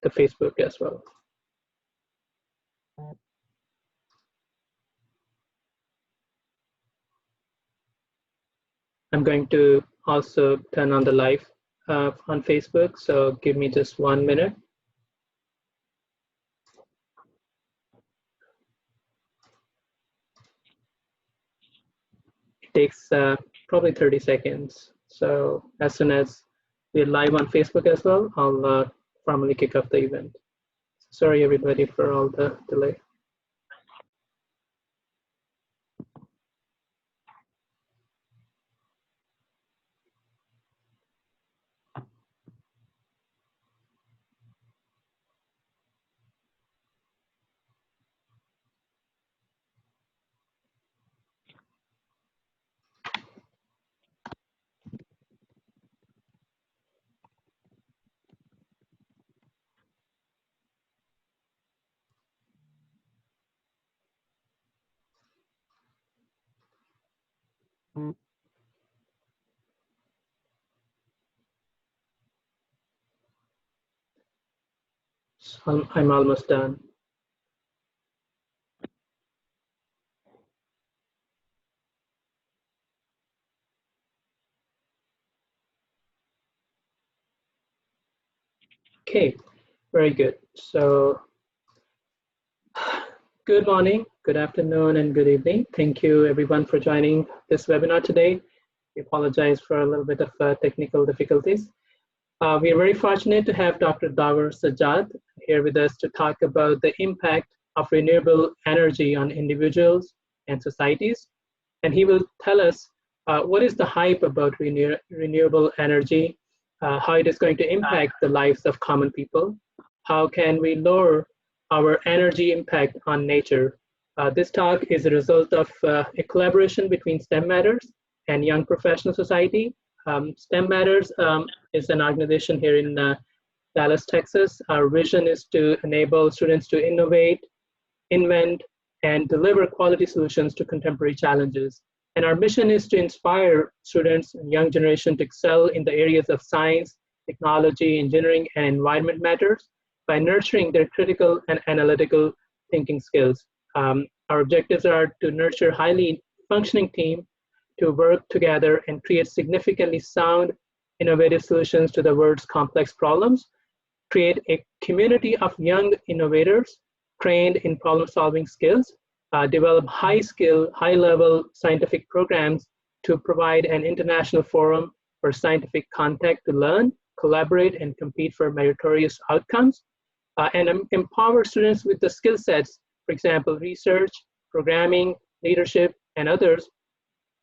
the Facebook as well. I'm going to also turn on the live on Facebook, so give me just 1 minute. It takes probably 30 seconds. So as soon as we're live on Facebook as well, I'll formally kick off the event. Sorry, everybody, for all the delay. So I'm almost done. Okay, very good. So good morning, good afternoon, and good evening. Thank you everyone for joining this webinar today. We apologize for a little bit of technical difficulties. We are very fortunate to have Dr. Dawar Sajjad here with us to talk about the impact of renewable energy on individuals and societies. And he will tell us what is the hype about renewable energy, how it is going to impact the lives of common people, how can we lower our energy impact on nature. This talk is a result of a collaboration between STEM Matters and Young Professional Society. STEM Matters is an organization here in Dallas, Texas. Our vision is to enable students to innovate, invent, and deliver quality solutions to contemporary challenges. And our mission is to inspire students and young generation to excel in the areas of science, technology, engineering, and environment matters by nurturing their critical and analytical thinking skills. Our objectives are to nurture highly functioning team to work together and create significantly sound, innovative solutions to the world's complex problems, create a community of young innovators trained in problem-solving skills, develop high-skill, high-level scientific programs to provide an international forum for scientific contact to learn, collaborate, and compete for meritorious outcomes, and empower students with the skill sets, for example, research, programming, leadership, and others,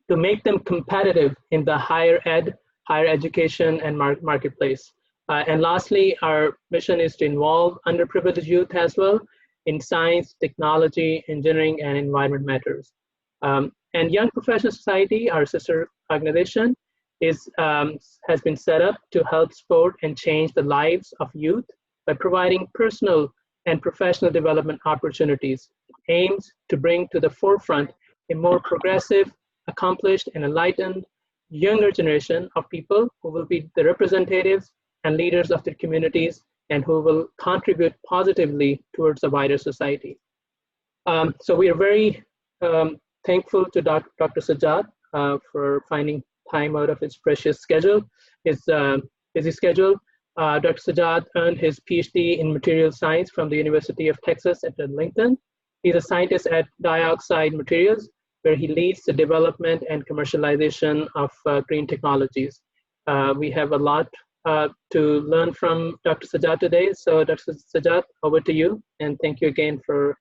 to make them competitive in the higher education, and marketplace. And lastly, our mission is to involve underprivileged youth as well in science, technology, engineering, and environment matters. And Young Professional Society, our sister organization, has been set up to help support and change the lives of youth by providing personal and professional development opportunities. It aims to bring to the forefront a more progressive, accomplished, and enlightened younger generation of people who will be the representatives and leaders of their communities and who will contribute positively towards a wider society. So we are very thankful to Dr. Sajjad for finding time out of his precious schedule, his busy schedule. Dr. Sajjad earned his PhD in material science from the University of Texas at Arlington. He's a scientist at Dioxide Materials, where he leads the development and commercialization of green technologies. We have a lot to learn from Dr. Sajjad today. So Dr. Sajjad, over to you, and thank you again for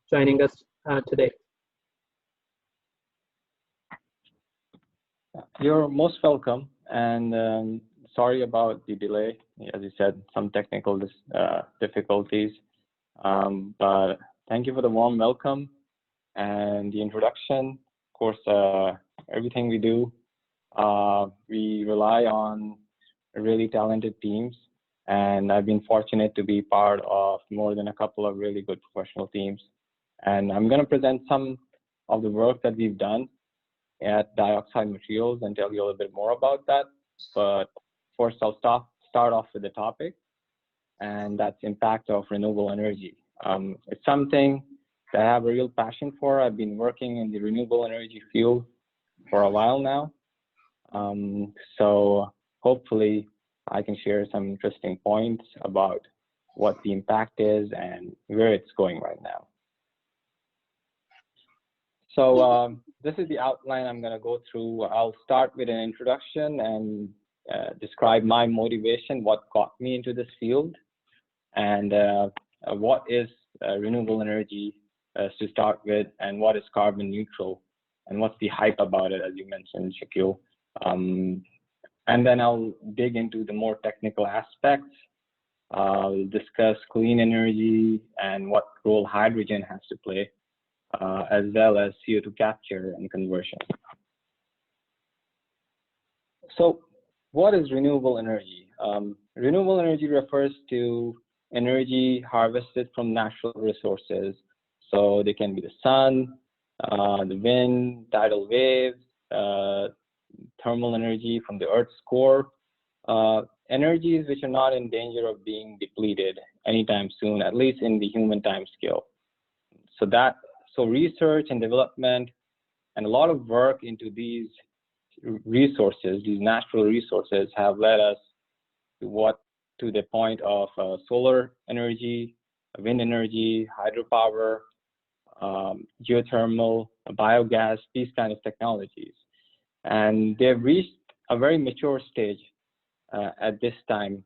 joining us today. You're most welcome, and sorry about the delay. As you said, some technical difficulties, but thank you for the warm welcome and the introduction. Of course, everything we do, we rely on really talented teams, and I've been fortunate to be part of more than a couple of really good professional teams. And I'm going to present some of the work that we've done at Dioxide Materials and tell you a little bit more about that. But first, I'll start off with the topic. and that's impact of renewable energy. It's something that I have a real passion for. I've been working in the renewable energy field for a while now. So hopefully I can share some interesting points about what the impact is and where it's going right now. So this is the outline I'm going to go through. I'll start with an introduction and describe my motivation, what got me into this field, and what is renewable energy to start with, and what is carbon neutral, and what's the hype about it, as you mentioned, Shakil. And then I'll dig into the more technical aspects. I'll discuss clean energy and what role hydrogen has to play, as well as CO2 capture and conversion. So what is renewable energy? Renewable energy refers to energy harvested from natural resources. So they can be the sun, the wind, tidal waves, thermal energy from the Earth's core, energies which are not in danger of being depleted anytime soon, at least in the human time scale. So research and development and a lot of work into these resources, these natural resources, have led us to the point of solar energy, wind energy, hydropower, geothermal, biogas, these kind of technologies. And they've reached a very mature stage at this time.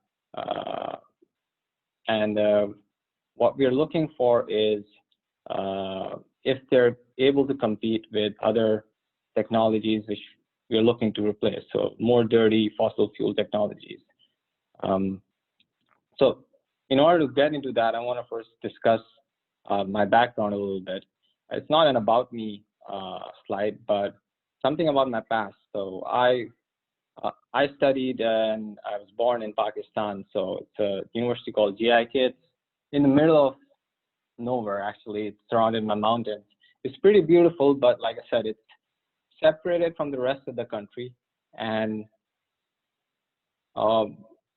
What we're looking for is if they're able to compete with other technologies which we're looking to replace, so more dirty fossil fuel technologies. So in order to get into that, I want to first discuss my background a little bit. It's not an about me slide, but something about my past. So I studied and I was born in Pakistan. So it's a university called GI Kids in the middle of nowhere. Actually, it's surrounded by mountains. It's pretty beautiful, but like I said, it's separated from the rest of the country, and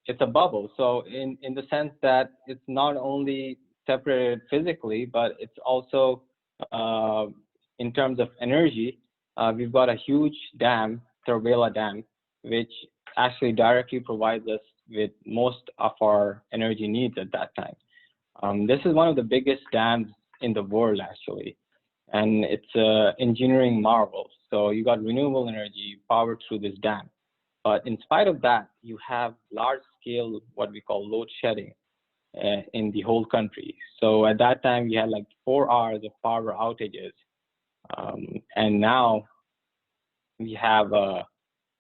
it's a bubble. So in the sense that it's not only separated physically, but it's also in terms of energy. We've got a huge dam, Turbela Dam, which actually directly provides us with most of our energy needs at that time. This is one of the biggest dams in the world, actually, and it's engineering marvel. So you got renewable energy powered through this dam. But in spite of that, you have large scale, what we call load shedding in the whole country. So at that time, we had like 4 hours of power outages. And now we have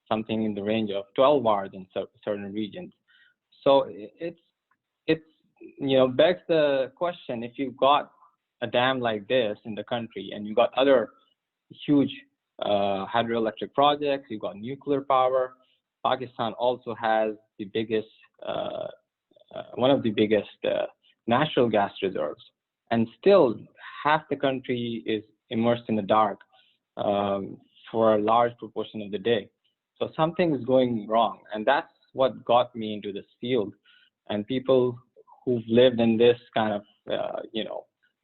something in the range of 12 hours in certain regions. So it's begs the question, if you've got a dam like this in the country and you've got other huge hydroelectric projects, you've got nuclear power. Pakistan also has the biggest, one of the biggest natural gas reserves, and still half the country is immersed in the dark for a large proportion of the day. So something is going wrong, and that's what got me into this field. And people who've lived in this kind of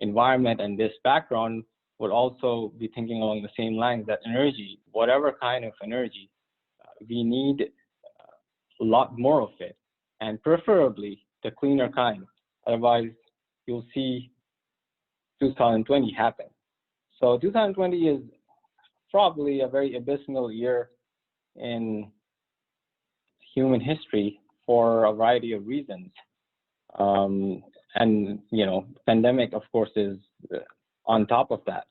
environment and this background would also be thinking along the same lines, that energy, whatever kind of energy, we need a lot more of it, and preferably the cleaner kind. Otherwise, you'll see 2020 happen. So 2020 is probably a very abysmal year in human history for a variety of reasons. And pandemic, of course, is on top of that.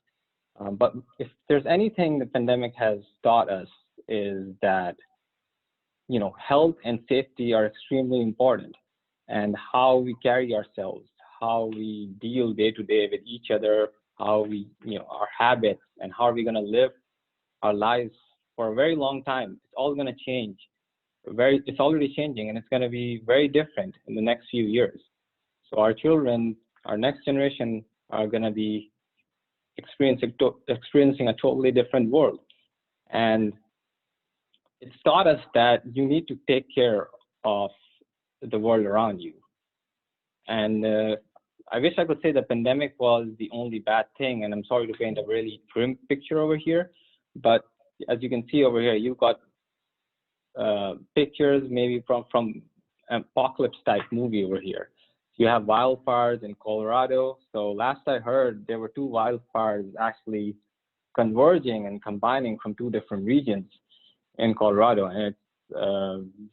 But if there's anything the pandemic has taught us, is that health and safety are extremely important, and how we carry ourselves, how we deal day to day with each other, how we our habits, and how are we going to live our lives for a very long time. It's all going to change. It's already changing, and it's going to be very different in the next few years. So our children, our next generation, are going to be experiencing a totally different world. And it's taught us that you need to take care of the world around you. And I wish I could say the pandemic was the only bad thing, and I'm sorry to paint a really grim picture over here, but as you can see over here, you've got pictures maybe from an apocalypse type movie over here. You have wildfires in Colorado. So last I heard, there were 2 wildfires actually converging and combining from 2 different regions in Colorado, and it's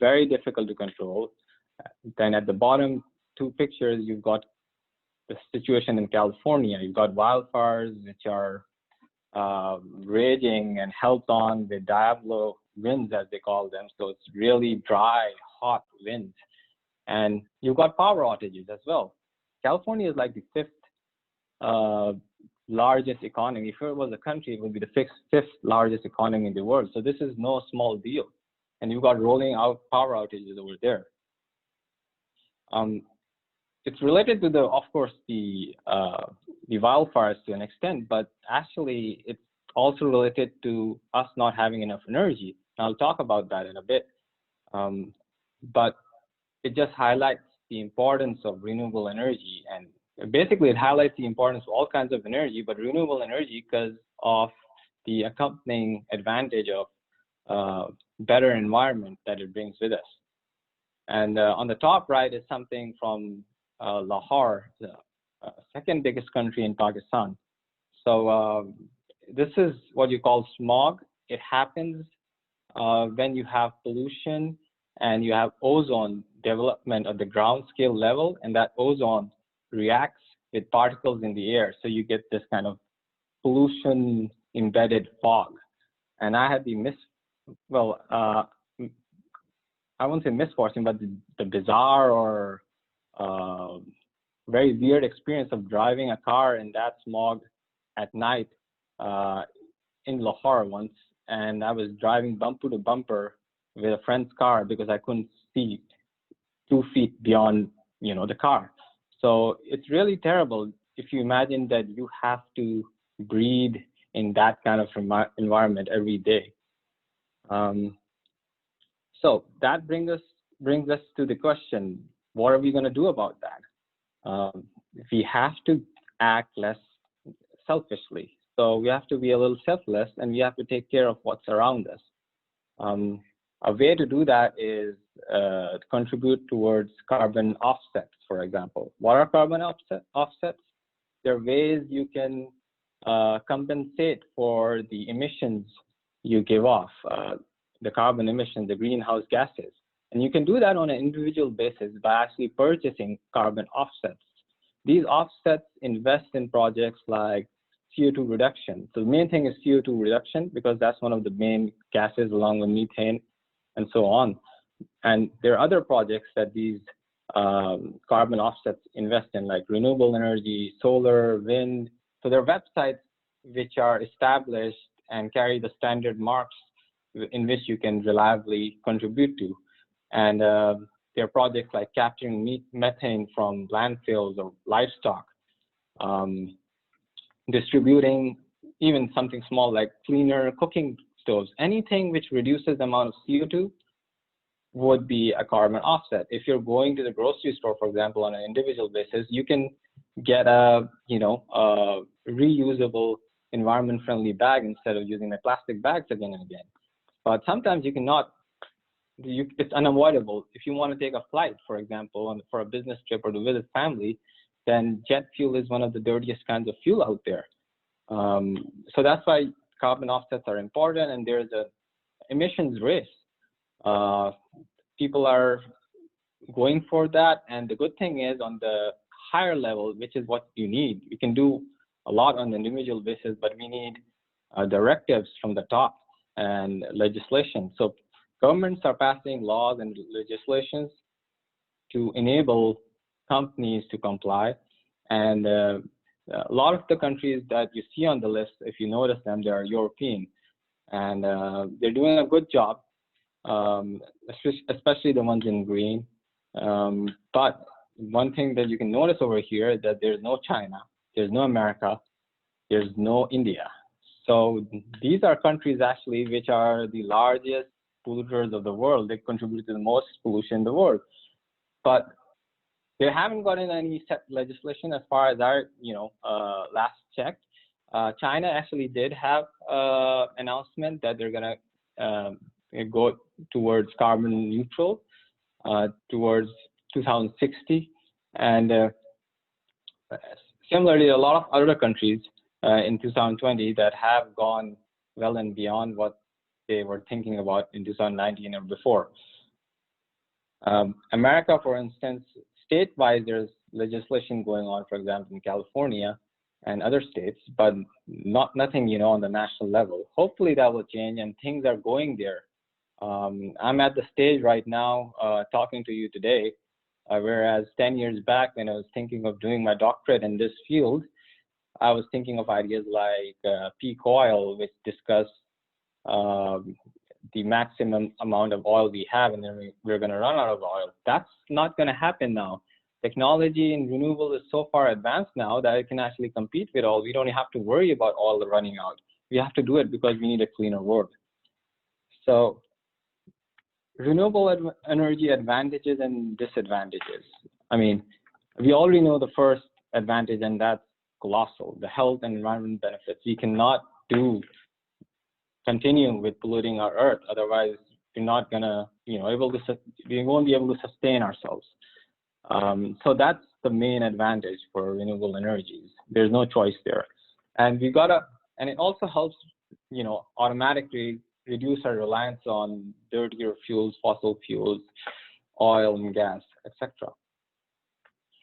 very difficult to control. Then at the bottom 2 pictures, you've got the situation in California. You've got wildfires which are raging and held on with Diablo winds, as they call them. So it's really dry, hot winds. And you've got power outages as well. California is like the 5th largest economy. If it was a country, it would be the 5th largest economy in the world. So this is no small deal. And you've got rolling out power outages over there. It's related to of course, the wildfires to an extent, but actually it's also related to us not having enough energy. And I'll talk about that in a bit. But it just highlights the importance of renewable energy, and basically it highlights the importance of all kinds of energy, but renewable energy because of the accompanying advantage of better environment that it brings with us. And on the top right is something from Lahore, the 2nd biggest country in Pakistan. So this is what you call smog. It happens when you have pollution and you have ozone development at the ground scale level, and that ozone reacts with particles in the air. So you get this kind of pollution embedded fog. And I had the I won't say misfortune, but the bizarre or very weird experience of driving a car in that smog at night in Lahore once. And I was driving bumper to bumper with a friend's car because I couldn't see 2 feet beyond, the car. So it's really terrible if you imagine that you have to breathe in that kind of environment every day. So that brings us to the question, what are we going to do about that? We have to act less selfishly. So we have to be a little selfless, and we have to take care of what's around us. A way to do that is to contribute towards carbon offsets, for example. What are carbon offsets? There are ways you can compensate for the emissions you give off, the carbon emissions, the greenhouse gases. And you can do that on an individual basis by actually purchasing carbon offsets. These offsets invest in projects like CO2 reduction. So the main thing is CO2 reduction because that's one of the main gases along with methane and so on. And there are other projects that these carbon offsets invest in, like renewable energy, solar, wind. So there are websites which are established and carry the standard marks in which you can reliably contribute to. And there are projects like capturing methane from landfills or livestock, distributing even something small like cleaner cooking stoves. Anything which reduces the amount of CO2 would be a carbon offset. If you're going to the grocery store, for example, on an individual basis, you can get a reusable, environment-friendly bag instead of using the plastic bags again and again. But sometimes you cannot. It's unavoidable. If you want to take a flight, for example, for a business trip or to visit family, then jet fuel is one of the dirtiest kinds of fuel out there. So that's why carbon offsets are important, and there's a emissions race. People are going for that, and the good thing is on the higher level, which is what you need. We can do a lot on an individual basis, but we need directives from the top and legislation. So governments are passing laws and legislations to enable companies to comply. And a lot of the countries that you see on the list, if you notice them, they are European. And they're doing a good job, especially the ones in green. But one thing that you can notice over here is that there's no China, there's no America, there's no India. So these are countries actually which are the largest polluters of the world. They contribute to the most pollution in the world. But They haven't gotten any set legislation as far as our, last checked. China actually did have announcement that they're gonna go towards carbon neutral towards 2060, and similarly, a lot of other countries in 2020 that have gone well and beyond what they were thinking about in 2019 or before. America, for instance, state-wise, there's legislation going on, for example, in California and other states, but nothing, on the national level. Hopefully that will change and things are going there. I'm at the stage right now talking to you today, whereas 10 years back when I was thinking of doing my doctorate in this field, I was thinking of ideas like peak oil, which discuss the maximum amount of oil we have, and then we're going to run out of oil. That's not going to happen now. Technology in renewable is so far advanced now that it can actually compete with oil. We don't have to worry about oil running out. We have to do it because we need a cleaner world. So renewable energy advantages and disadvantages. I mean, we already know the first advantage, and that's colossal, the health and environment benefits. We cannot continue with polluting our earth. Otherwise, we're not gonna, we won't be able to sustain ourselves. So that's the main advantage for renewable energies. There's no choice there. And and it also helps, automatically reduce our reliance on dirtier fuels, fossil fuels, oil and gas, etc.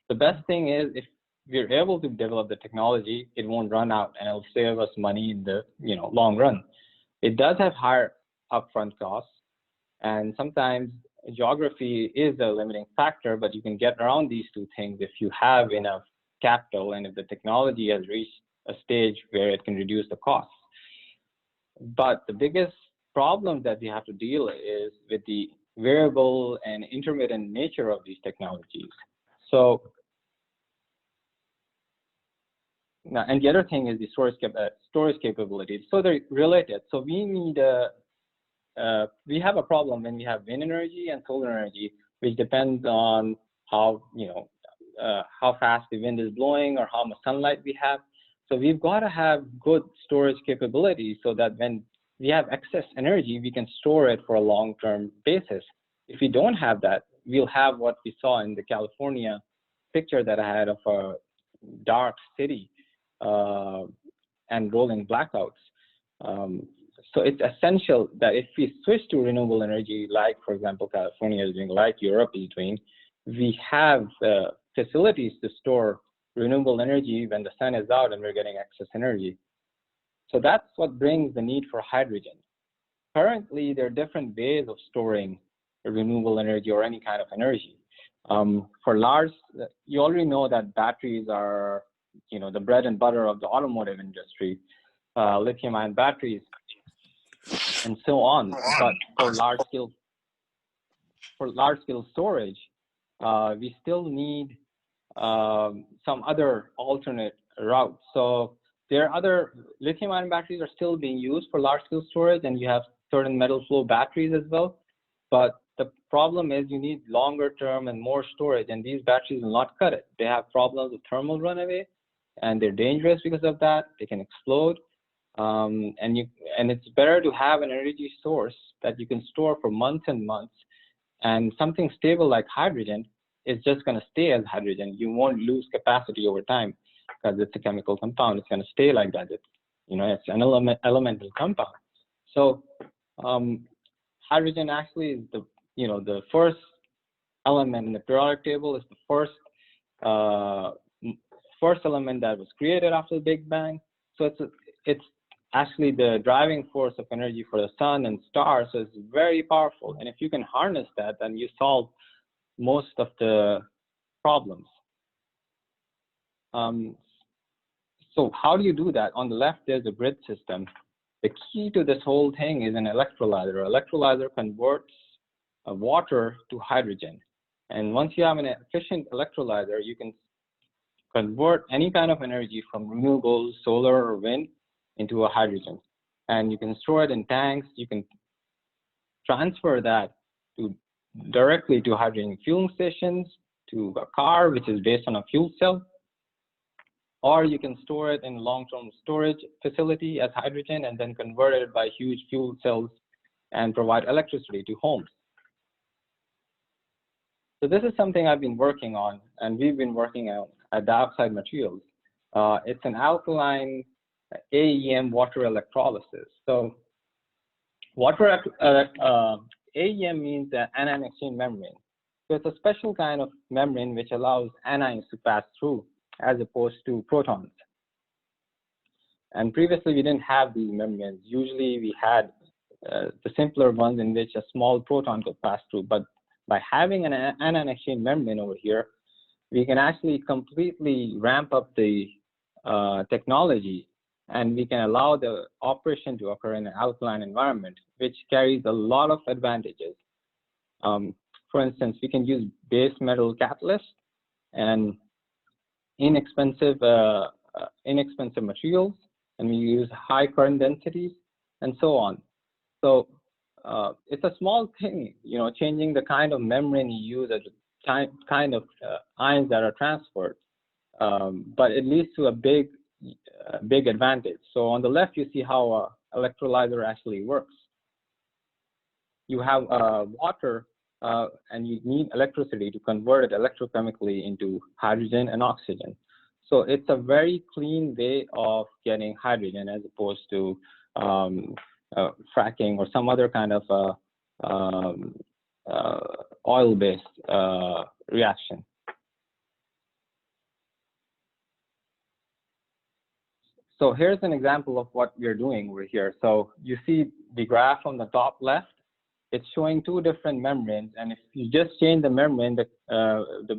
The best thing is if we're able to develop the technology, it won't run out and it'll save us money in the long run. It does have higher upfront costs, and sometimes geography is a limiting factor, but you can get around these two things if you have enough capital and if the technology has reached a stage where it can reduce the costs. But the biggest problem that we have to deal is with the variable and intermittent nature of these technologies. So now, and the other thing is the storage capabilities. So they're related. So we need we have a problem when we have wind energy and solar energy, which depends on how fast the wind is blowing or how much sunlight we have. So we've got to have good storage capabilities so that when we have excess energy, we can store it for a long-term basis. If we don't have that, we'll have what we saw in the California picture that I had of a dark city and rolling blackouts. So it's essential that if we switch to renewable energy, like, for example, California is doing, like Europe is doing, we have facilities to store renewable energy when the sun is out and we're getting excess energy. So that's what brings the need for hydrogen. Currently, there are different ways of storing renewable energy or any kind of energy. For large, you already know that batteries are, the bread and butter of the automotive industry, lithium-ion batteries, and so on. But for large-scale storage, we still need some other alternate routes. So there are other lithium-ion batteries are still being used for large-scale storage, and you have certain metal flow batteries as well. But the problem is you need longer term and more storage, and these batteries will not cut it. They have problems with thermal runaway, and they're dangerous because of that. They can explode, and it's better to have an energy source that you can store for months and months. And something stable like hydrogen is just going to stay as hydrogen. You won't lose capacity over time because it's a chemical compound. It's going to stay like that. It's an elemental compound. So hydrogen actually is the first element in the periodic table. Is the first element that was created after the Big Bang. So it's actually the driving force of energy for the sun and stars. So it's very powerful. And if you can harness that, then you solve most of the problems. So how do you do that? On the left, there's a grid system. The key to this whole thing is an electrolyzer. An electrolyzer converts water to hydrogen. And once you have an efficient electrolyzer, you can convert any kind of energy from renewables, solar or wind, into a hydrogen. And you can store it in tanks. You can transfer that directly to hydrogen fueling stations, to a car, which is based on a fuel cell, or you can store it in long-term storage facility as hydrogen and then convert it by huge fuel cells and provide electricity to homes. So this is something I've been working on, and we've been working on at Dioxide Materials. It's an alkaline AEM water electrolysis. So AEM means anion exchange membrane. So it's a special kind of membrane which allows anions to pass through as opposed to protons. And previously we didn't have these membranes. Usually we had the simpler ones in which a small proton could pass through. But by having an anion exchange membrane over here, we can actually completely ramp up the technology, and we can allow the operation to occur in an alkaline environment, which carries a lot of advantages. For instance, we can use base metal catalysts and inexpensive materials, and we use high current densities and so on. So it's a small thing, changing the kind of membrane you use, the kind of ions that are transferred, but it leads to a big advantage. So on the left, you see how an electrolyzer actually works. You have water, and you need electricity to convert it electrochemically into hydrogen and oxygen. So it's a very clean way of getting hydrogen as opposed to fracking or some other kind of oil-based reaction. So here's an example of what we're doing over here. So you see the graph on the top left, it's showing two different membranes. And if you just change the membrane, the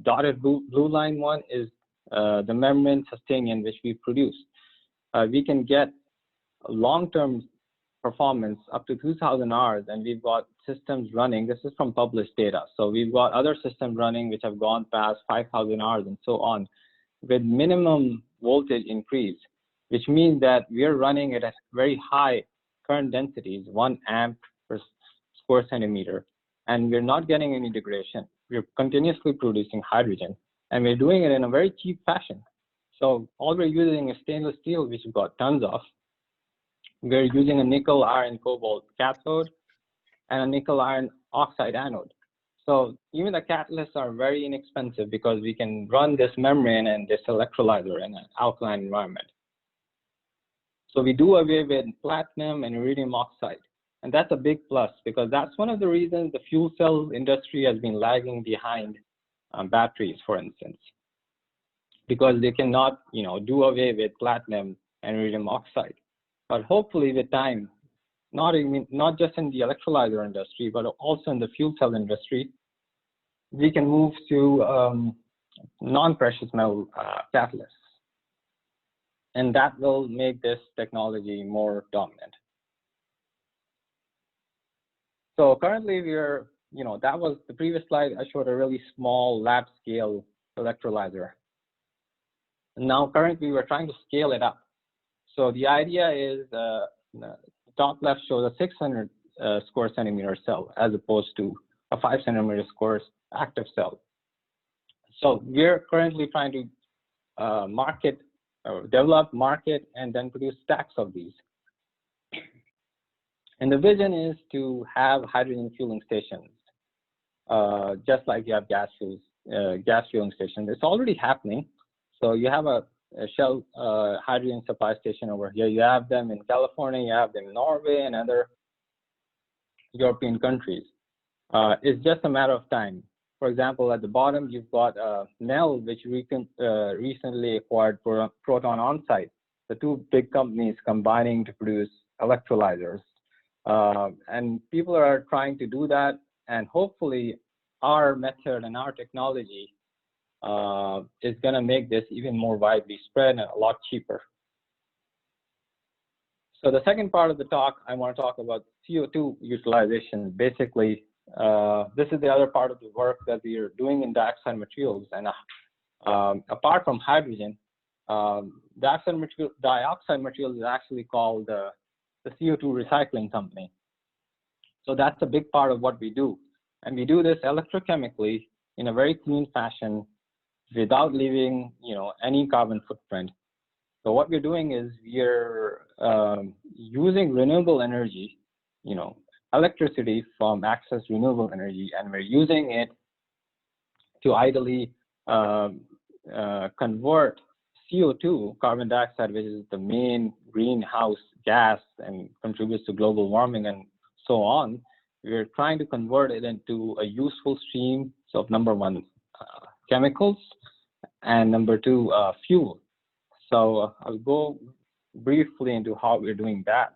dotted blue line one is the membrane sustaining which we produce. We can get long-term performance up to 2,000 hours, and we've got systems running. This is from published data. So we've got other systems running which have gone past 5,000 hours and so on, with minimum voltage increase, which means that we're running it at very high current densities, 1 amp per square centimeter, and we're not getting any degradation. We're continuously producing hydrogen, and we're doing it in a very cheap fashion. So all we're using is stainless steel, which we've got tons of. We're using a nickel iron cobalt cathode and a nickel iron oxide anode. So even the catalysts are very inexpensive because we can run this membrane and this electrolyzer in an alkaline environment. So we do away with platinum and iridium oxide. And that's a big plus because that's one of the reasons the fuel cell industry has been lagging behind batteries, for instance, because they cannot, do away with platinum and iridium oxide. But hopefully with time, not just in the electrolyzer industry, but also in the fuel cell industry, we can move to non-precious metal catalysts. And that will make this technology more dominant. So currently we're, that was the previous slide. I showed a really small lab scale electrolyzer. And now currently we're trying to scale it up. So the idea is the top left shows a 600 square centimeter cell as opposed to a 5 centimeter square active cell. So we're currently trying to develop, market, and then produce stacks of these. And the vision is to have hydrogen fueling stations, just like you have gas fueling stations. It's already happening. So you have a Shell hydrogen supply station over here. You have them in California, you have them in Norway and other European countries. It's just a matter of time. For example, at the bottom, you've got Nel, which recently acquired Proton OnSite, the two big companies combining to produce electrolyzers. And people are trying to do that, and hopefully our method and our technology is going to make this even more widely spread and a lot cheaper. So the second part of the talk, I want to talk about CO2 utilization. Basically, this is the other part of the work that we are doing in Dioxide Materials. And apart from hydrogen, Dioxide Materials is actually called the CO2 recycling company. So that's a big part of what we do. And we do this electrochemically in a very clean fashion without leaving, any carbon footprint. So what we're doing is we're using renewable energy, electricity from excess renewable energy, and we're using it to ideally convert CO2, carbon dioxide, which is the main greenhouse gas and contributes to global warming and so on. We're trying to convert it into a useful stream of number one, chemicals, and number two, fuel. So I'll go briefly into how we're doing that.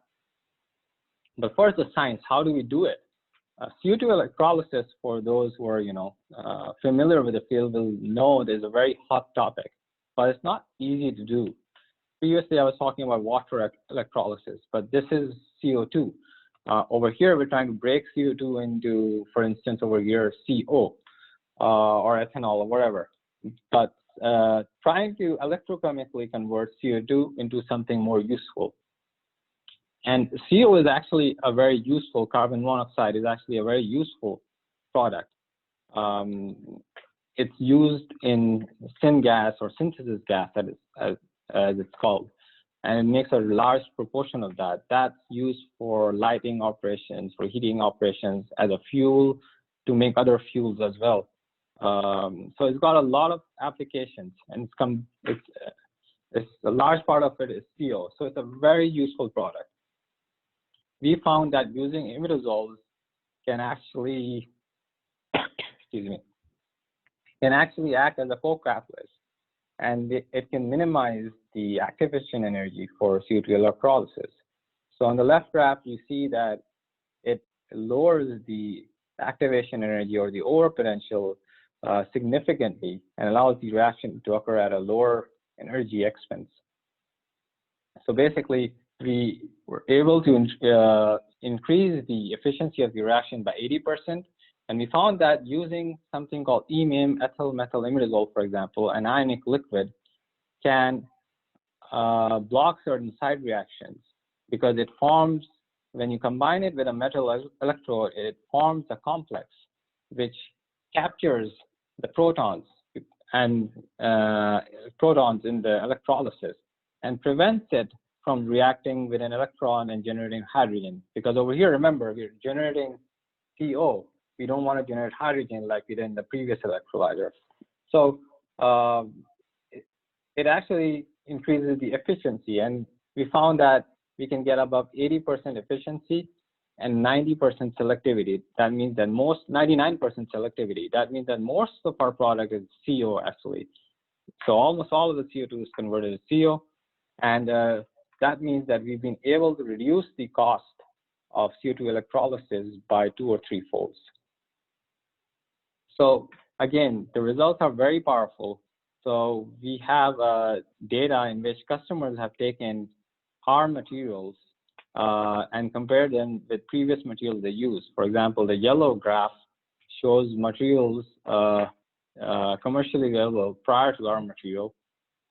But first, the science. How do we do it? CO2 electrolysis, for those who are familiar with the field, will know it is a very hot topic, but it's not easy to do. Previously, I was talking about water electrolysis, but this is CO2. Over here, we're trying to break CO2 into, for instance, over here, CO or ethanol or whatever. But trying to electrochemically convert CO2 into something more useful. And CO is actually a very useful, carbon monoxide is actually a very useful product. It's used in syngas or synthesis gas, that is, as it's called. And it makes a large proportion of that. That's used for lighting operations, for heating operations, as a fuel to make other fuels as well. So it's got a lot of applications, and it's a large part of it is CO. So it's a very useful product. We found that using imidazoles can actually, can actually act as a co-catalyst, and it can minimize the activation energy for CO2 electrolysis. So on the left graph, you see that it lowers the activation energy or the over potential significantly, and allows the reaction to occur at a lower energy expense. So basically, we were able to increase the efficiency of the reaction by 80%. And we found that using something called EMIM, ethyl methyl imidazole, for example, an ionic liquid, can block certain side reactions, because it forms, when you combine it with a metal electrode, it forms a complex which captures the protons and protons in the electrolysis and prevents it from reacting with an electron and generating hydrogen. Because over here, remember, we're generating CO. We don't want to generate hydrogen like we did in the previous electrolyzer. So it actually increases the efficiency, and we found that we can get above 80% efficiency and 90% selectivity. That means that 99% selectivity. That means that most of our product is CO actually. So almost all of the CO2 is converted to CO, and that means that we've been able to reduce the cost of CO2 electrolysis by 2 or 3 folds. So again, the results are very powerful. So we have data in which customers have taken our materials and compared them with previous materials they use. For example, the yellow graph shows materials commercially available prior to our material.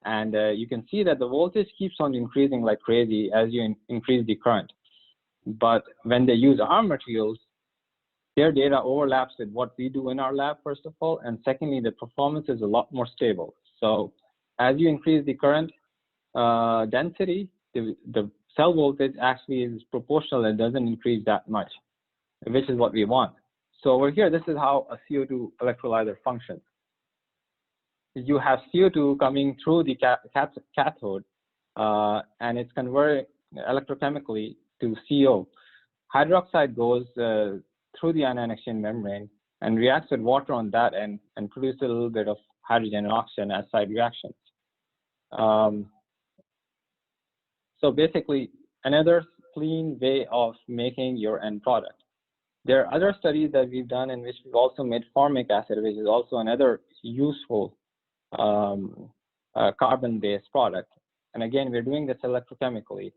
And you can see that the voltage keeps on increasing like crazy as you increase the current. But when they use our materials, their data overlaps with what we do in our lab, first of all, and secondly, the performance is a lot more stable. So as you increase the current density, the cell voltage actually is proportional and doesn't increase that much, which is what we want. So over here, this is how a CO2 electrolyzer functions. You have CO2 coming through the cathode, and it's converted electrochemically to CO. Hydroxide goes through the anion exchange membrane and reacts with water on that end and produces a little bit of hydrogen and oxygen as side reactions. So basically, another clean way of making your end product. There are other studies that we've done in which we've also made formic acid, which is also another useful carbon-based product. And again, we're doing this electrochemically.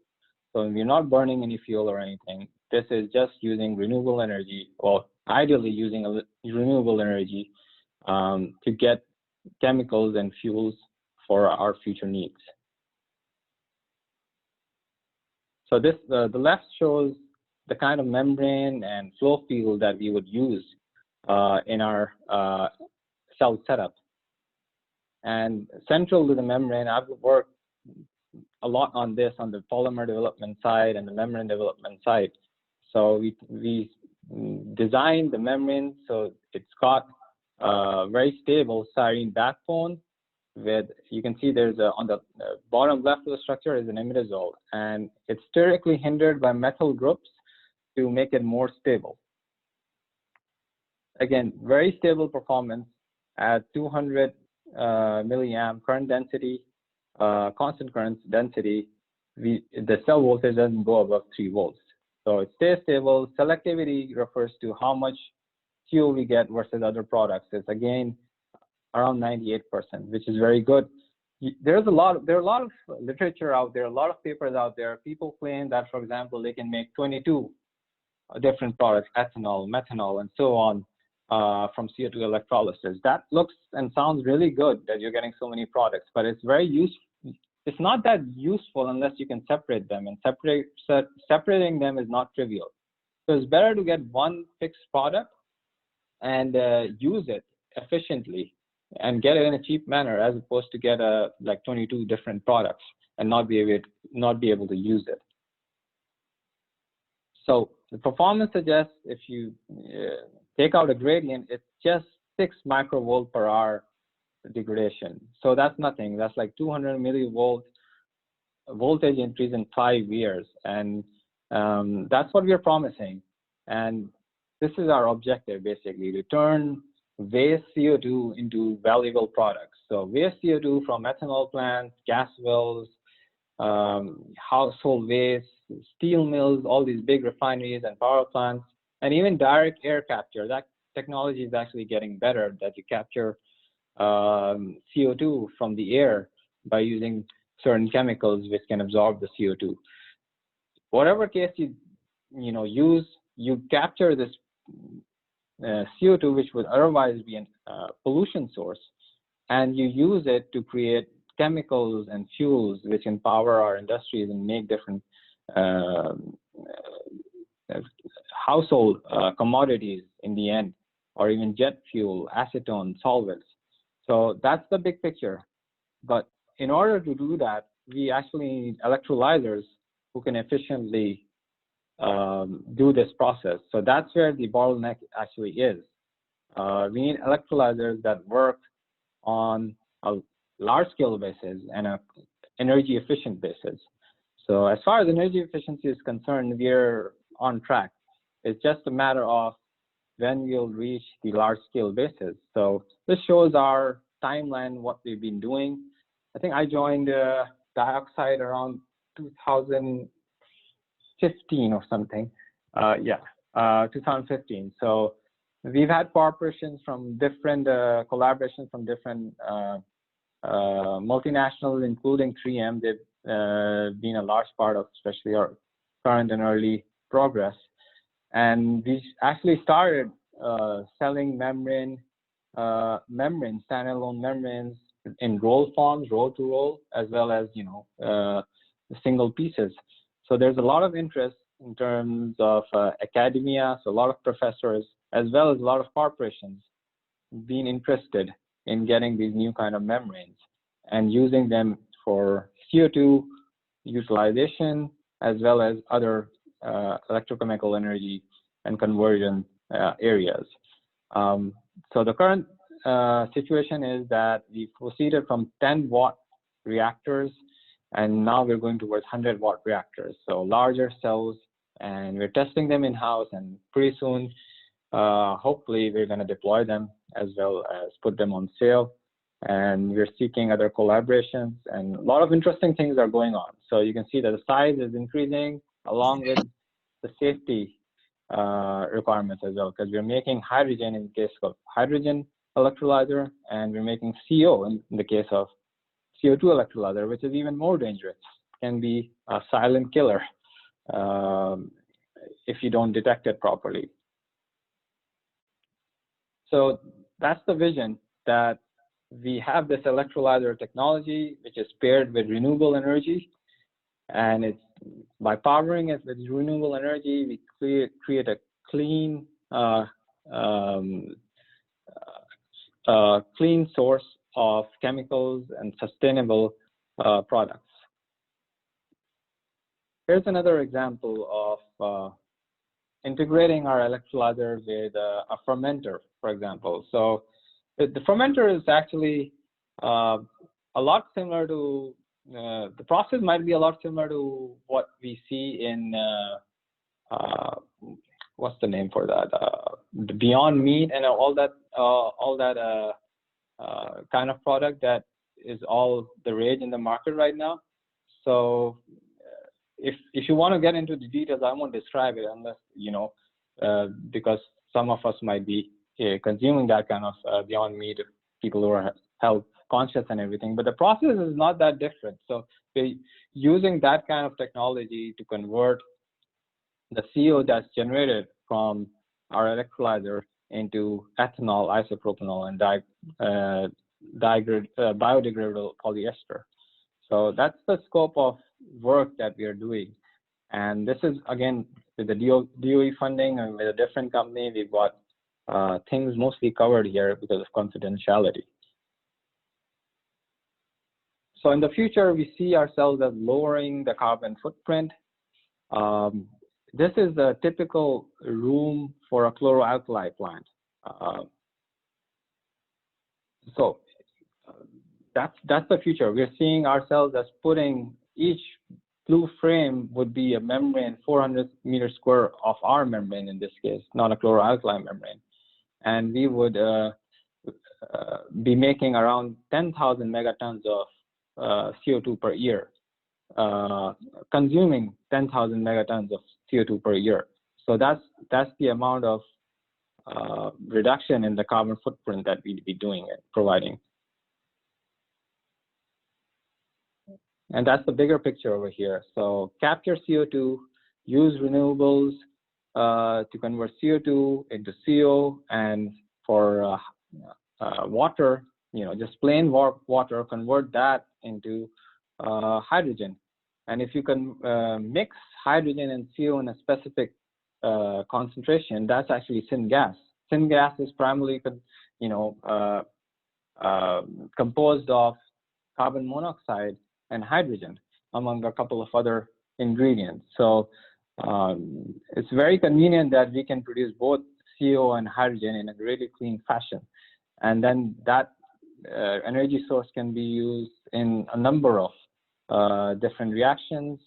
So we're not burning any fuel or anything. This is just using renewable energy, or ideally using renewable energy to get chemicals and fuels for our future needs. So this, the left shows the kind of membrane and flow field that we would use in our cell setup. And central to the membrane, I've worked a lot on this on the polymer development side and the membrane development side. So we designed the membrane so it's got a very stable styrene backbone with, you can see there's a, on the bottom left of the structure is an imidazole, and it's sterically hindered by methyl groups to make it more stable. Again, very stable performance at 200 milliamp current density, constant current density. The cell voltage doesn't go above 3 volts. So it stays stable. Selectivity refers to how much fuel we get versus other products. It's again around 98%, which is very good. There are a lot of literature out there, a lot of papers out there. People claim that, for example, they can make 22 different products, ethanol, methanol, and so on, from CO2 electrolysis. That looks and sounds really good that you're getting so many products, but it's very useful. It's not that useful unless you can separate them, and separating them is not trivial. So it's better to get one fixed product and use it efficiently and get it in a cheap manner, as opposed to get like 22 different products and not be able to use it. So the performance suggests if you take out a gradient, it's just 6 microvolt per hour degradation. So that's nothing. That's like 200 millivolt voltage increase in 5 years. And that's what we're promising. And this is our objective, basically, to turn waste CO2 into valuable products. So waste CO2 from ethanol plants, gas wells, household waste, steel mills, all these big refineries and power plants, and even direct air capture. That technology is actually getting better, that you capture CO2 from the air by using certain chemicals which can absorb the CO2. Whatever case you use, you capture this CO2, which would otherwise be a pollution source, and you use it to create chemicals and fuels which can power our industries and make different household commodities in the end, or even jet fuel, acetone, solvents. So that's the big picture. But in order to do that, we actually need electrolyzers who can efficiently do this process. So that's where the bottleneck actually is. We need electrolyzers that work on a large-scale basis and a energy-efficient basis. So as far as energy efficiency is concerned, we're on track. It's just a matter of when we'll reach the large-scale basis. So this shows our timeline, what we've been doing. I think I joined dioxide around 2015 or something. 2015. So we've had cooperations from different collaborations from different multinationals, including 3M. They've been a large part of especially our current and early progress. And we actually started selling standalone membranes in roll forms, roll to roll, as well as single pieces. So there's a lot of interest in terms of academia, so a lot of professors, as well as a lot of corporations being interested in getting these new kind of membranes and using them for CO2 utilization, as well as other electrochemical energy and conversion areas. So the current situation is that we proceeded from 10-watt reactors, and now we're going towards 100-watt reactors, so larger cells, and we're testing them in-house, and pretty soon, hopefully, we're going to deploy them as well as put them on sale. And we're seeking other collaborations, and a lot of interesting things are going on. So you can see that the size is increasing along with the safety requirements as well, because we're making hydrogen in the case of hydrogen electrolyzer, and we're making CO in the case of CO2 electrolyzer, which is even more dangerous. Can be a silent killer if you don't detect it properly. So that's the vision, that we have this electrolyzer technology, which is paired with renewable energy. And it's by powering it with renewable energy, we create a clean clean source of chemicals and sustainable products. Here's another example of integrating our electrolyzer with a fermenter, for example. So the fermenter is actually a lot similar to, the process might be a lot similar to what we see in, what's the name for that? The Beyond Meat and all that kind of product that is all the rage in the market right now. So if you want to get into the details, I won't describe it unless, you know, because some of us might be consuming that kind of Beyond Meat, people who are health conscious and everything, but the process is not that different. So they're using that kind of technology to convert the CO that's generated from our electrolyzer into ethanol, isopropanol, and biodegradable polyester. So that's the scope of work that we are doing. And this is, again, with the DOE funding and with a different company, we've got things mostly covered here because of confidentiality. So in the future, we see ourselves as lowering the carbon footprint. This is the typical room for a chloroalkali plant. So that's the future. We're seeing ourselves as putting each blue frame would be a membrane, 400 meters square of our membrane in this case, not a chloroalkali membrane. And we would be making around 10,000 megatons of CO2 per year, consuming 10,000 megatons of CO2 per year. So that's the amount of reduction in the carbon footprint that we'd be doing and providing. And that's the bigger picture over here. So capture CO2, use renewables to convert CO2 into CO, and for water, you know, just plain water, convert that into hydrogen. And if you can mix hydrogen and CO in a specific concentration, that's actually syngas. Syngas is primarily, you know, composed of carbon monoxide and hydrogen, among a couple of other ingredients. So it's very convenient that we can produce both CO and hydrogen in a really clean fashion. And then that energy source can be used in a number of different reactions,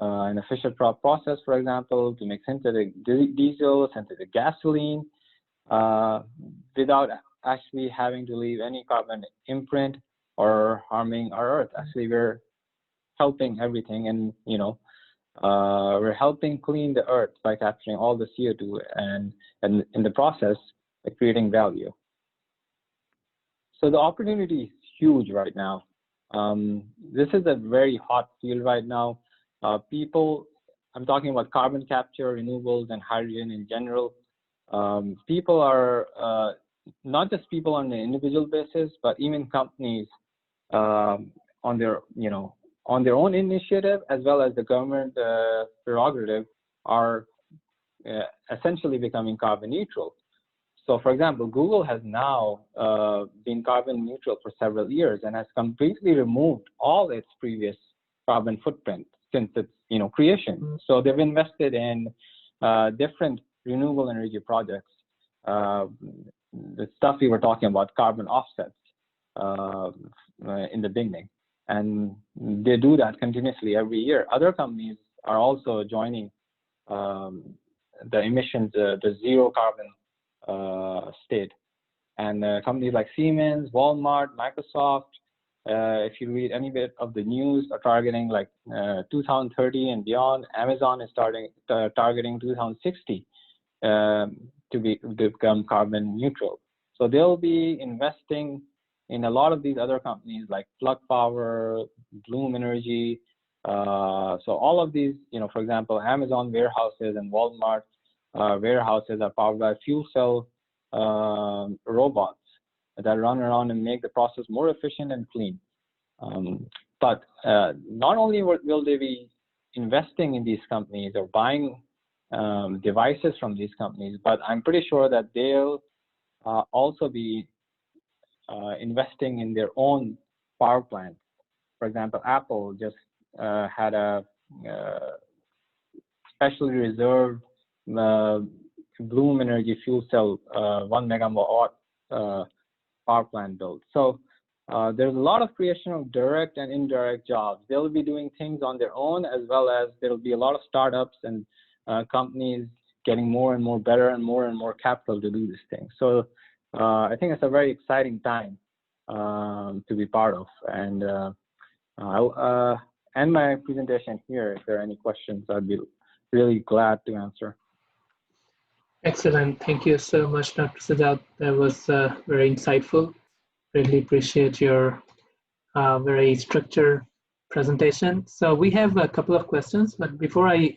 in a Fischer-Tropsch process, for example, to make synthetic diesel, synthetic gasoline, without actually having to leave any carbon imprint or harming our earth. Actually, we're helping everything, and you know, we're helping clean the earth by capturing all the CO2 and in the process creating value. So the opportunity is huge right now. This is a very hot field right now. I'm talking about carbon capture, renewables, and hydrogen in general. People are not just people on an individual basis, but even companies on their own initiative, as well as the government prerogative, are essentially becoming carbon neutral. So, for example, Google has now been carbon neutral for several years and has completely removed all its previous carbon footprint since its creation. So they've invested in different renewable energy projects. The stuff we were talking about, carbon offsets in the beginning, and they do that continuously every year. Other companies are also joining the emissions, the zero carbon state, and companies like Siemens, Walmart, Microsoft, if you read any bit of the news, are targeting like 2030 and beyond. Amazon is targeting 2060 to become carbon neutral. So they'll be investing in a lot of these other companies like Plug Power, Bloom Energy. So all of these, for example, Amazon warehouses and Walmart warehouses are powered by fuel cell robots that run around and make the process more efficient and clean. But not only will they be investing in these companies or buying devices from these companies, but I'm pretty sure that they'll also be investing in their own power plant. For example, Apple just had a specially reserved Bloom Energy fuel cell 1 megawatt power plant built. So there's a lot of creation of direct and indirect jobs. They'll be doing things on their own, as well as there'll be a lot of startups and companies getting more and more better and more capital to do this thing. So I think it's a very exciting time to be part of. And I'll end my presentation here. If there are any questions, I'd be really glad to answer. Excellent. Thank you so much, Dr. Sajjad. That was very insightful. Really appreciate your very structured presentation. So we have a couple of questions, but before I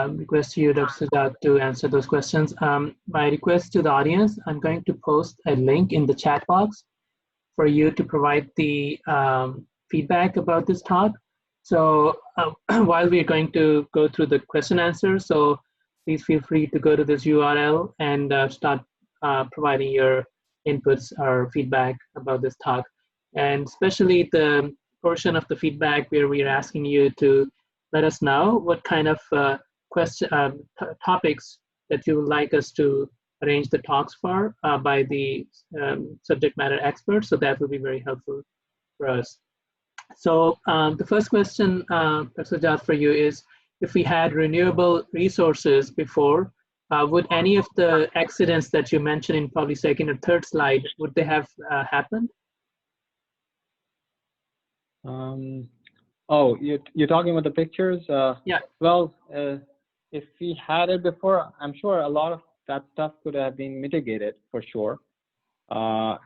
request you, Dr. Sajjad, to answer those questions, my request to the audience, I'm going to post a link in the chat box for you to provide the feedback about this talk. So while we're going to go through the question answer, so please feel free to go to this URL and start providing your inputs or feedback about this talk. And especially the portion of the feedback where we're asking you to let us know what kind of topics that you would like us to arrange the talks for by the subject matter experts. So that will be very helpful for us. So the first question, Dr. Sajjad, for you is, if we had renewable resources before, would any of the accidents that you mentioned in probably second or third slide, would they have happened? Oh, you're talking about the pictures? Yeah. Well, if we had it before, I'm sure a lot of that stuff could have been mitigated for sure.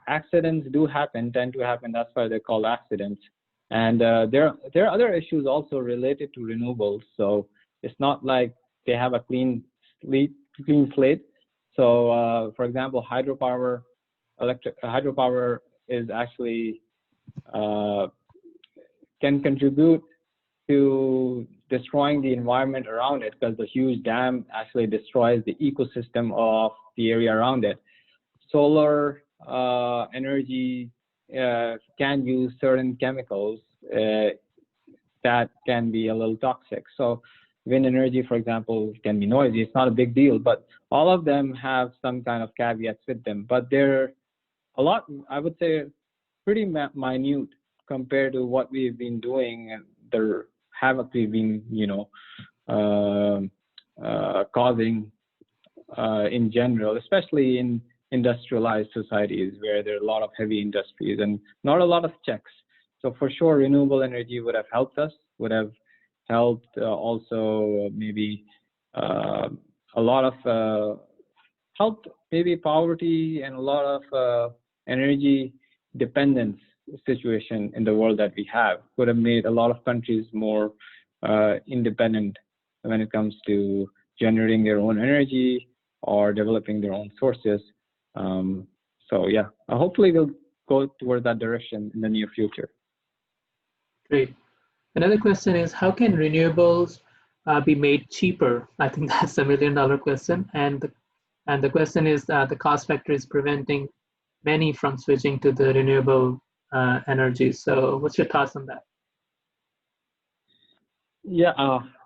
Accidents do happen, tend to happen. That's why they're called accidents. And there are other issues also related to renewables. So it's not like they have a clean slate. So for example, hydropower is actually can contribute to destroying the environment around it, because the huge dam actually destroys the ecosystem of the area around it. Solar energy can use certain chemicals that can be a little toxic. So wind energy, for example, can be noisy. It's not a big deal, but all of them have some kind of caveats with them. But they're a lot, I would say, pretty minute compared to what we've been doing and the havoc we've been, causing in general, especially in industrialized societies where there are a lot of heavy industries and not a lot of checks. So for sure, renewable energy would have helped us, would have helped also maybe a lot of helped maybe poverty and a lot of energy dependence situation in the world that we have. Would have made a lot of countries more independent when it comes to generating their own energy or developing their own sources. So yeah, hopefully we'll go toward that direction in the near future. Great. Another question is, how can renewables be made cheaper? I think that's $1 million question. And the question is, the cost factor is preventing many from switching to the renewable energy. So what's your thoughts on that? Yeah,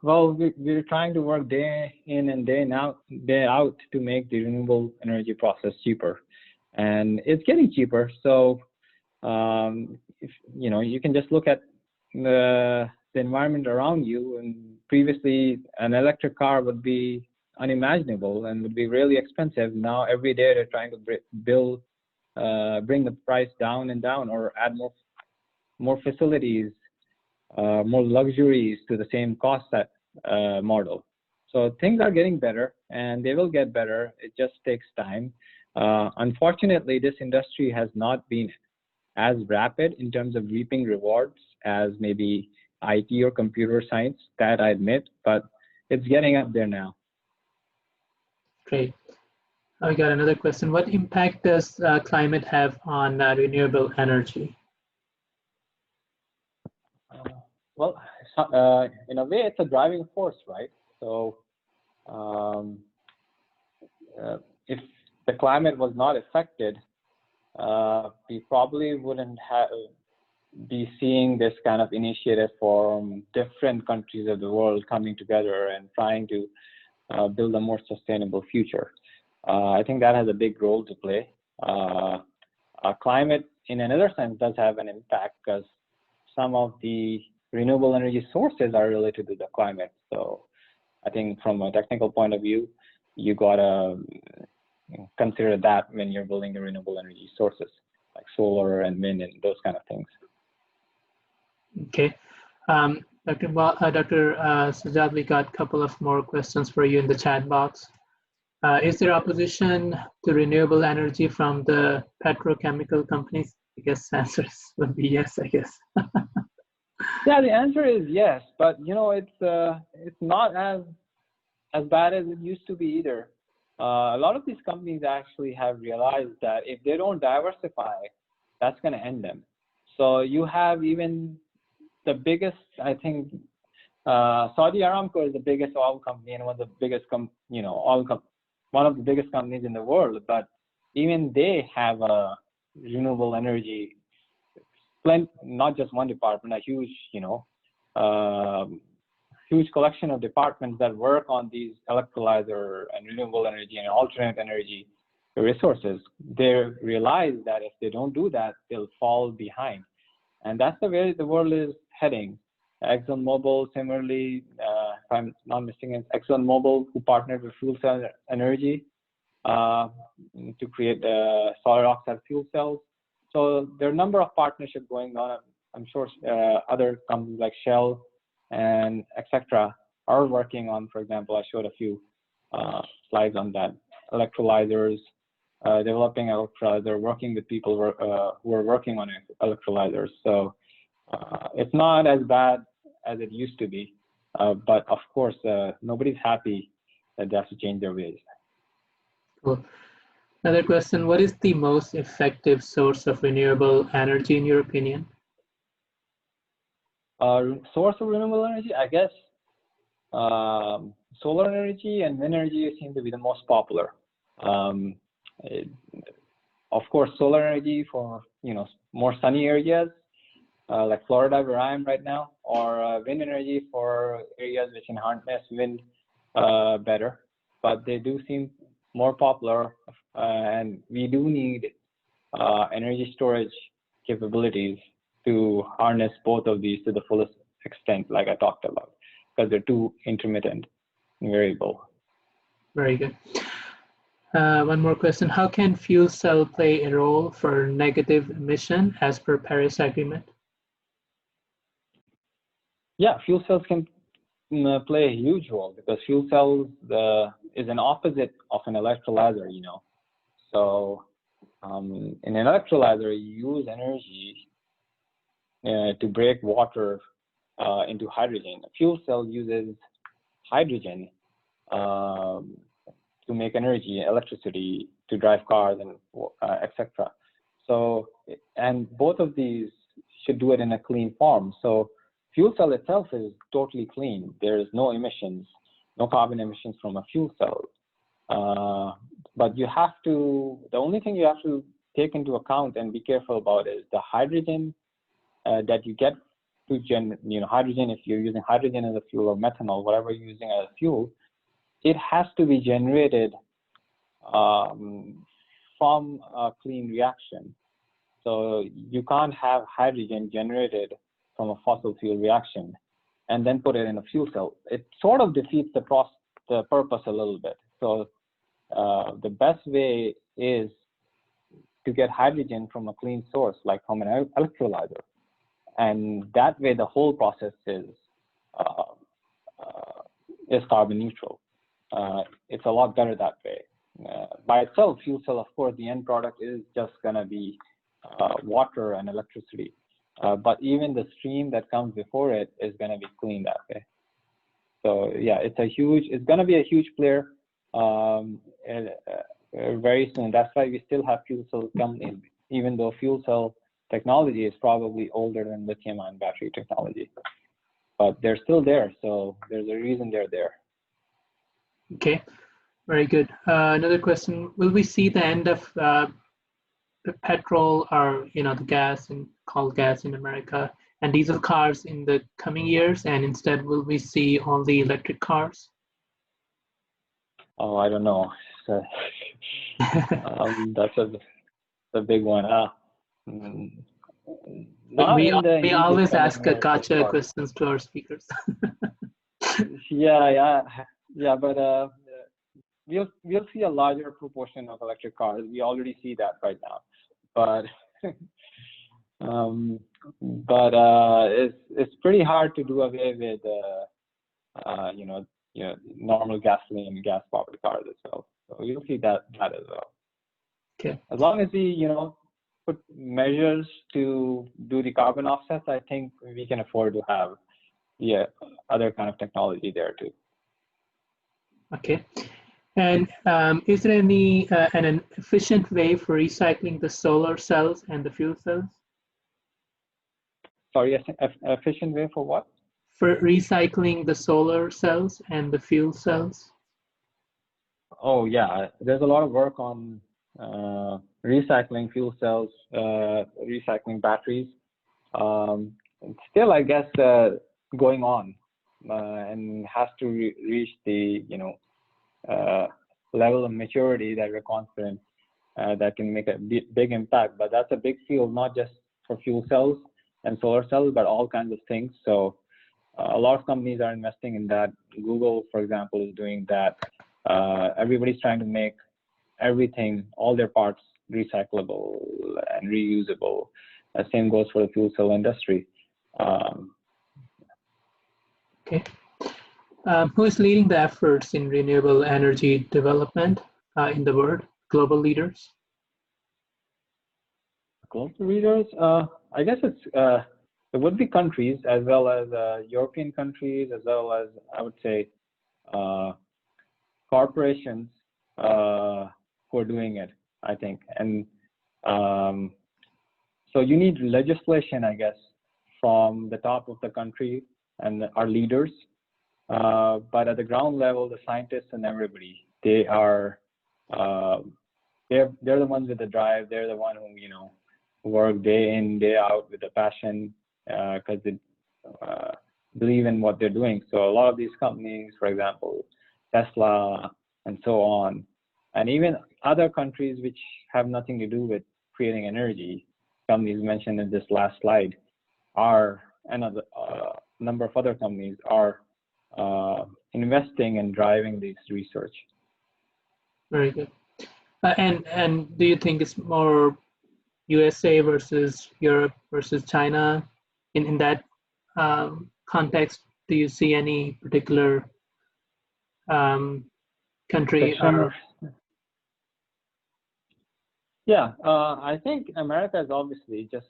well, we're trying to work day in and day out to make the renewable energy process cheaper, and it's getting cheaper. So, if you can just look at the environment around you. And previously, an electric car would be unimaginable and would be really expensive. Now, every day they're trying to bring the price down and down, or add more facilities, more luxuries to the same cost model. So things are getting better, and they will get better. It just takes time. Unfortunately, this industry has not been as rapid in terms of reaping rewards as maybe IT or computer science, that I admit, but it's getting up there now. Great. I got another question. What impact does climate have on renewable energy? Well, in a way, it's a driving force, right? So if the climate was not affected, we probably wouldn't be seeing this kind of initiative from different countries of the world coming together and trying to build a more sustainable future. I think that has a big role to play. Climate, in another sense, does have an impact because some of the renewable energy sources are related to the climate. So I think from a technical point of view, you gotta consider that when you're building the renewable energy sources, like solar and wind and those kind of things. Okay. Dr. Sajjad, we got a couple of more questions for you in the chat box. Is there opposition to renewable energy from the petrochemical companies? I guess the answer would be yes, I guess. Yeah, the answer is yes, but you know, it's not as bad as it used to be either. A lot of these companies actually have realized that if they don't diversify, that's going to end them. So you have even the biggest, I think, Saudi Aramco is the biggest oil company and one of the biggest, one of the biggest companies in the world. But even they have a renewable energy, not just one department, a huge, huge collection of departments that work on these electrolyzer and renewable energy and alternate energy resources. They realize that if they don't do that, they'll fall behind. And that's the way the world is heading. ExxonMobil, similarly, if I'm not mistaken, ExxonMobil, who partnered with Fuel Cell Energy to create solid oxide fuel cells. So there are a number of partnerships going on. I'm sure other companies like Shell and etc. are working on, for example, I showed a few slides on that, electrolyzers, developing electrolyzer, working with people who are working on electrolyzers. So it's not as bad as it used to be, but of course, nobody's happy that they have to change their ways. Cool. Another question, what is the most effective source of renewable energy in your opinion? Source of renewable energy, I guess solar energy and wind energy seem to be the most popular. Of course, solar energy for more sunny areas like Florida, where I am right now, or wind energy for areas which can harness wind better. But they do seem more popular, and we do need energy storage capabilities to harness both of these to the fullest extent, like I talked about, because they're too intermittent and variable. Very good. One more question. How can fuel cell play a role for negative emission as per Paris Agreement? Yeah, fuel cells can play a huge role because fuel cells is an opposite of an electrolyzer, So in an electrolyzer, you use energy to break water into hydrogen. A fuel cell uses hydrogen to make energy, electricity, to drive cars and etc. So, and both of these should do it in a clean form. So fuel cell itself is totally clean. There is no emissions, no carbon emissions from a fuel cell. But you have to, the only thing you have to take into account and be careful about is the hydrogen that you get to hydrogen, if you're using hydrogen as a fuel or methanol, whatever you're using as a fuel, it has to be generated from a clean reaction. So you can't have hydrogen generated from a fossil fuel reaction and then put it in a fuel cell. It sort of defeats the purpose a little bit. So the best way is to get hydrogen from a clean source, like from an electrolyzer. And that way, the whole process is carbon neutral. It's a lot better that way. By itself, fuel cell, of course, the end product is just going to be water and electricity. But even the stream that comes before it is going to be clean that way. So yeah, it's going to be a huge player very soon. That's why we still have fuel cell companies, even though fuel cell technology is probably older than lithium-ion battery technology. But they're still there, so there's a reason they're there. Okay, very good. Another question, will we see the end of petrol or the gas and called gas in America and diesel cars in the coming years, and instead will we see only electric cars? Oh, I don't know. So, that's a big one. Mm, Not we in the we immediate always coming ask a years so gotcha far. questions to our speakers. Yeah, but we'll see a larger proportion of electric cars. We already see that right now, but um, it's pretty hard to do away with normal gasoline and gas powered cars as well. So you'll see that as well. Okay. As long as we put measures to do the carbon offsets, I think we can afford to have other kind of technology there too. Okay. And is there any an efficient way for recycling the solar cells and the fuel cells? Sorry, efficient way for what? For recycling the solar cells and the fuel cells? Oh yeah, there's a lot of work on recycling fuel cells, recycling batteries. Still, I guess, going on, and has to reach the level of maturity that we're confident that can make a big impact. But that's a big field, not just for fuel cells and solar cells, but all kinds of things. So a lot of companies are investing in that. Google, for example, is doing that. Everybody's trying to make everything, all their parts, recyclable and reusable. The same goes for the fuel cell industry. Okay. Who is leading the efforts in renewable energy development in the world? Global leaders? Global leaders, I guess it would be countries as well as European countries, as well as, I would say, corporations who are doing it, I think. And so you need legislation, I guess, from the top of the country and our leaders. But at the ground level, the scientists and everybody, they're the ones with the drive. They're the one who work day in, day out with a passion because they believe in what they're doing. So a lot of these companies, for example, Tesla and so on, and even other countries which have nothing to do with creating energy, companies mentioned in this last slide, are another number of other companies are investing and driving this research. Very good. And do you think it's more USA versus Europe versus China? In that context, do you see any particular country? Yeah, I think America is obviously, just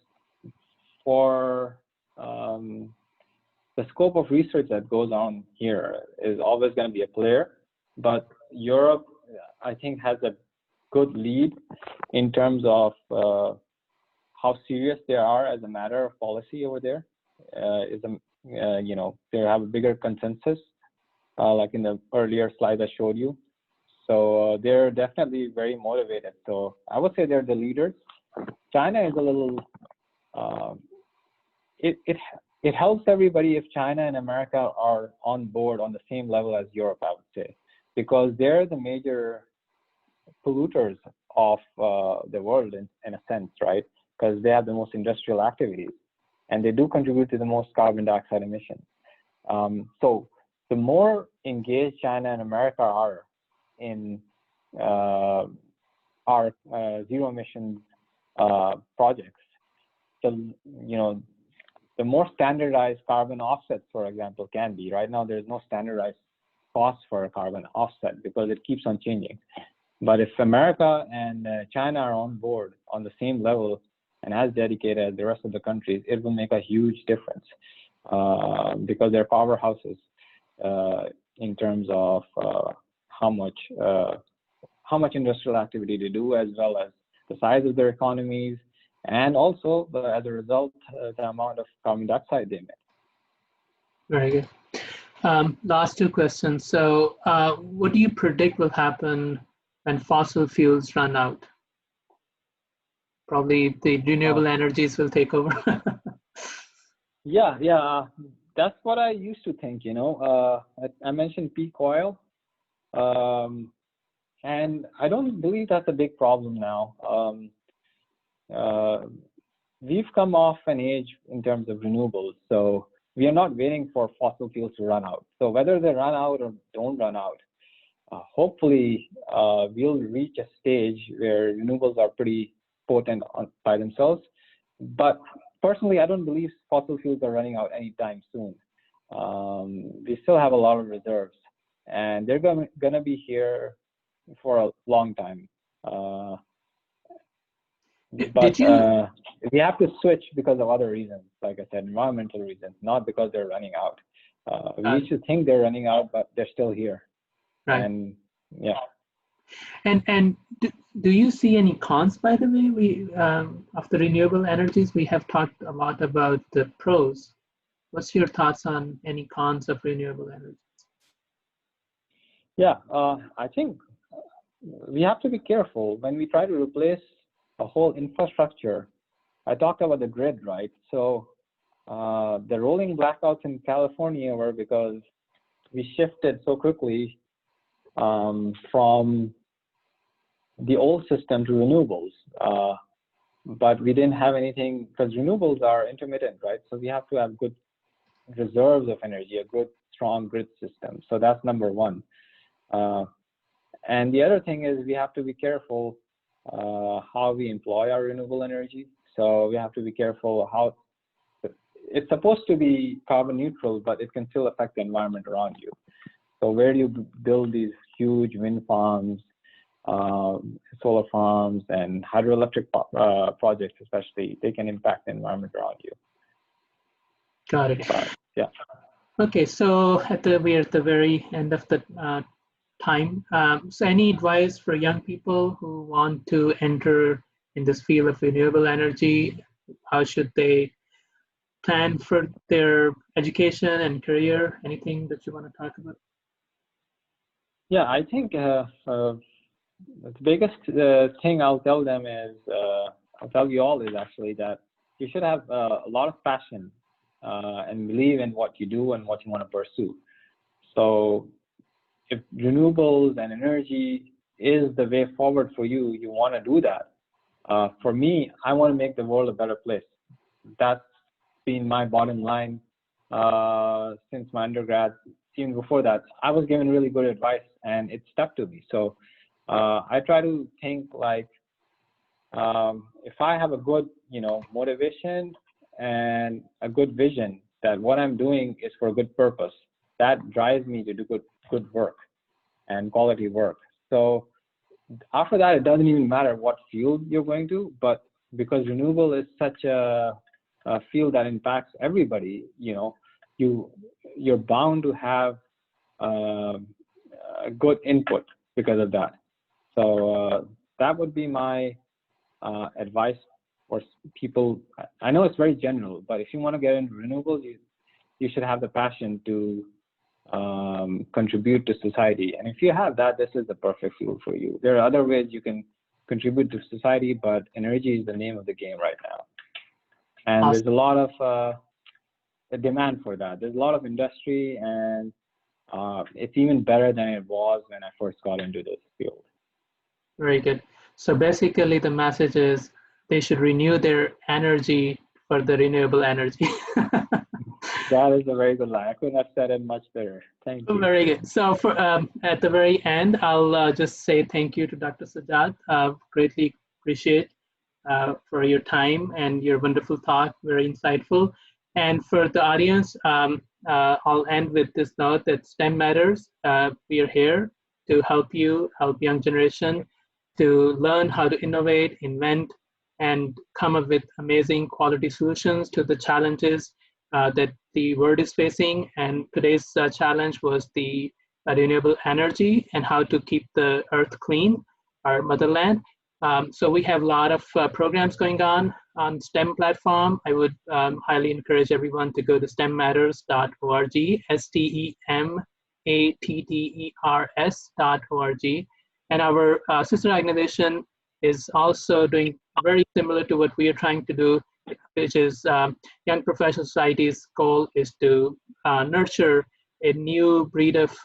for the scope of research that goes on here, is always going to be a player. But Europe, I think, has a good lead in terms of how serious they are as a matter of policy over there. They have a bigger consensus, like in the earlier slide I showed you. So they're definitely very motivated. So I would say they're the leaders. China is a little, it helps everybody if China and America are on board on the same level as Europe, I would say, because they're the major polluters of the world in a sense, right? Because they have the most industrial activities and they do contribute to the most carbon dioxide emissions. So the more engaged China and America are in our zero emission projects, the more standardized carbon offsets, for example, can be. Right now, there's no standardized cost for a carbon offset because it keeps on changing. But if America and China are on board on the same level and as dedicated as the rest of the countries, it will make a huge difference because they're powerhouses in terms of how much industrial activity they do, as well as the size of their economies, and also as a result, the amount of carbon dioxide they emit. Very good. Last two questions. So what do you predict will happen when fossil fuels run out? Probably the renewable energies will take over. Yeah, that's what I used to think, you know. I mentioned peak oil, and I don't believe that's a big problem now. We've come off an age in terms of renewables, so we are not waiting for fossil fuels to run out. So whether they run out or don't run out, hopefully we'll reach a stage where renewables are pretty potent by themselves. But personally, I don't believe fossil fuels are running out anytime soon. We still have a lot of reserves, and they're gonna be here for a long time. But we have to switch because of other reasons, like I said, environmental reasons, not because they're running out. We used to think they're running out, but they're still here. Right. And yeah. And do you see any cons, by the way? We of the renewable energies, we have talked a lot about the pros. What's your thoughts on any cons of renewable energy? Yeah, I think we have to be careful when we try to replace a whole infrastructure. I talked about the grid, right? So the rolling blackouts in California were because we shifted so quickly from the old system to renewables. But we didn't have anything, because renewables are intermittent, right? So we have to have good reserves of energy, a good, strong grid system. So that's number one. And the other thing is we have to be careful how we employ our renewable energy. So we have to be careful how it's supposed to be carbon neutral, but it can still affect the environment around you. So where do you build these huge wind farms, solar farms, and hydroelectric projects, especially, they can impact the environment around you. Got it. But, yeah. Okay, so we're at the very end of the time. So any advice for young people who want to enter in this field of renewable energy? How should they plan for their education and career? Anything that you want to talk about? Yeah, I think the biggest thing I'll tell them is, I'll tell you all, is actually that you should have a lot of passion and believe in what you do and what you want to pursue. So if renewables and energy is the way forward for you, you want to do that. For me, I want to make the world a better place. That's been my bottom line since my undergrad. Even before that, I was given really good advice and it stuck to me. So I try to think like, if I have a good, motivation and a good vision that what I'm doing is for a good purpose, that drives me to do good work and quality work. So after that, it doesn't even matter what field you're going to, but because renewable is such a field that impacts everybody, you're bound to have a good input because of that. So that would be my advice for people. I know it's very general, but if you want to get into renewables, you should have the passion to contribute to society. And if you have that, this is the perfect field for you. There are other ways you can contribute to society, but energy is the name of the game right now. And awesome. There's a lot of a demand for that. There's a lot of industry, and it's even better than it was when I first got into this field. Very good. So basically the message is they should renew their energy for the renewable energy. That is a very good line. I couldn't have said it much better. Thank you. Very good. So for at the very end, I'll just say thank you to Dr. Sajjad. Greatly appreciate for your time and your wonderful talk, very insightful. And for the audience, I'll end with this note that STEM matters. We are here to help you, help young generation to learn how to innovate, invent, and come up with amazing quality solutions to the challenges that the world is facing. And today's challenge was the renewable energy and how to keep the earth clean, our motherland. So we have a lot of programs going on STEM platform. I would highly encourage everyone to go to stemmatters.org, STEMATTERS.org. And our sister organization, is also doing very similar to what we are trying to do, which is Young Professional Society's goal is to nurture a new breed of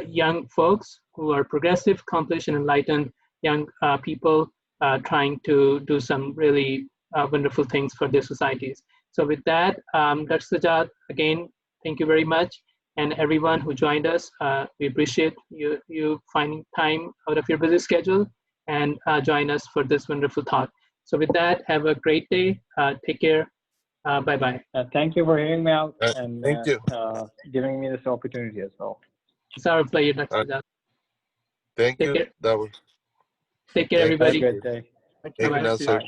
young folks who are progressive, accomplished, and enlightened young people trying to do some really wonderful things for their societies. So with that, Dr. Sajjad, again, thank you very much. And everyone who joined us, we appreciate you finding time out of your busy schedule and join us for this wonderful talk. So with that, have a great day. Take care. Bye-bye. Thank you for hearing me out and Thank you. giving me this opportunity as well. It's our pleasure, Dr. Sajjad. Thank Take you. care. That was. Take care, Thank you. everybody. Have a great day. Thank you, Bye-bye. Nasser.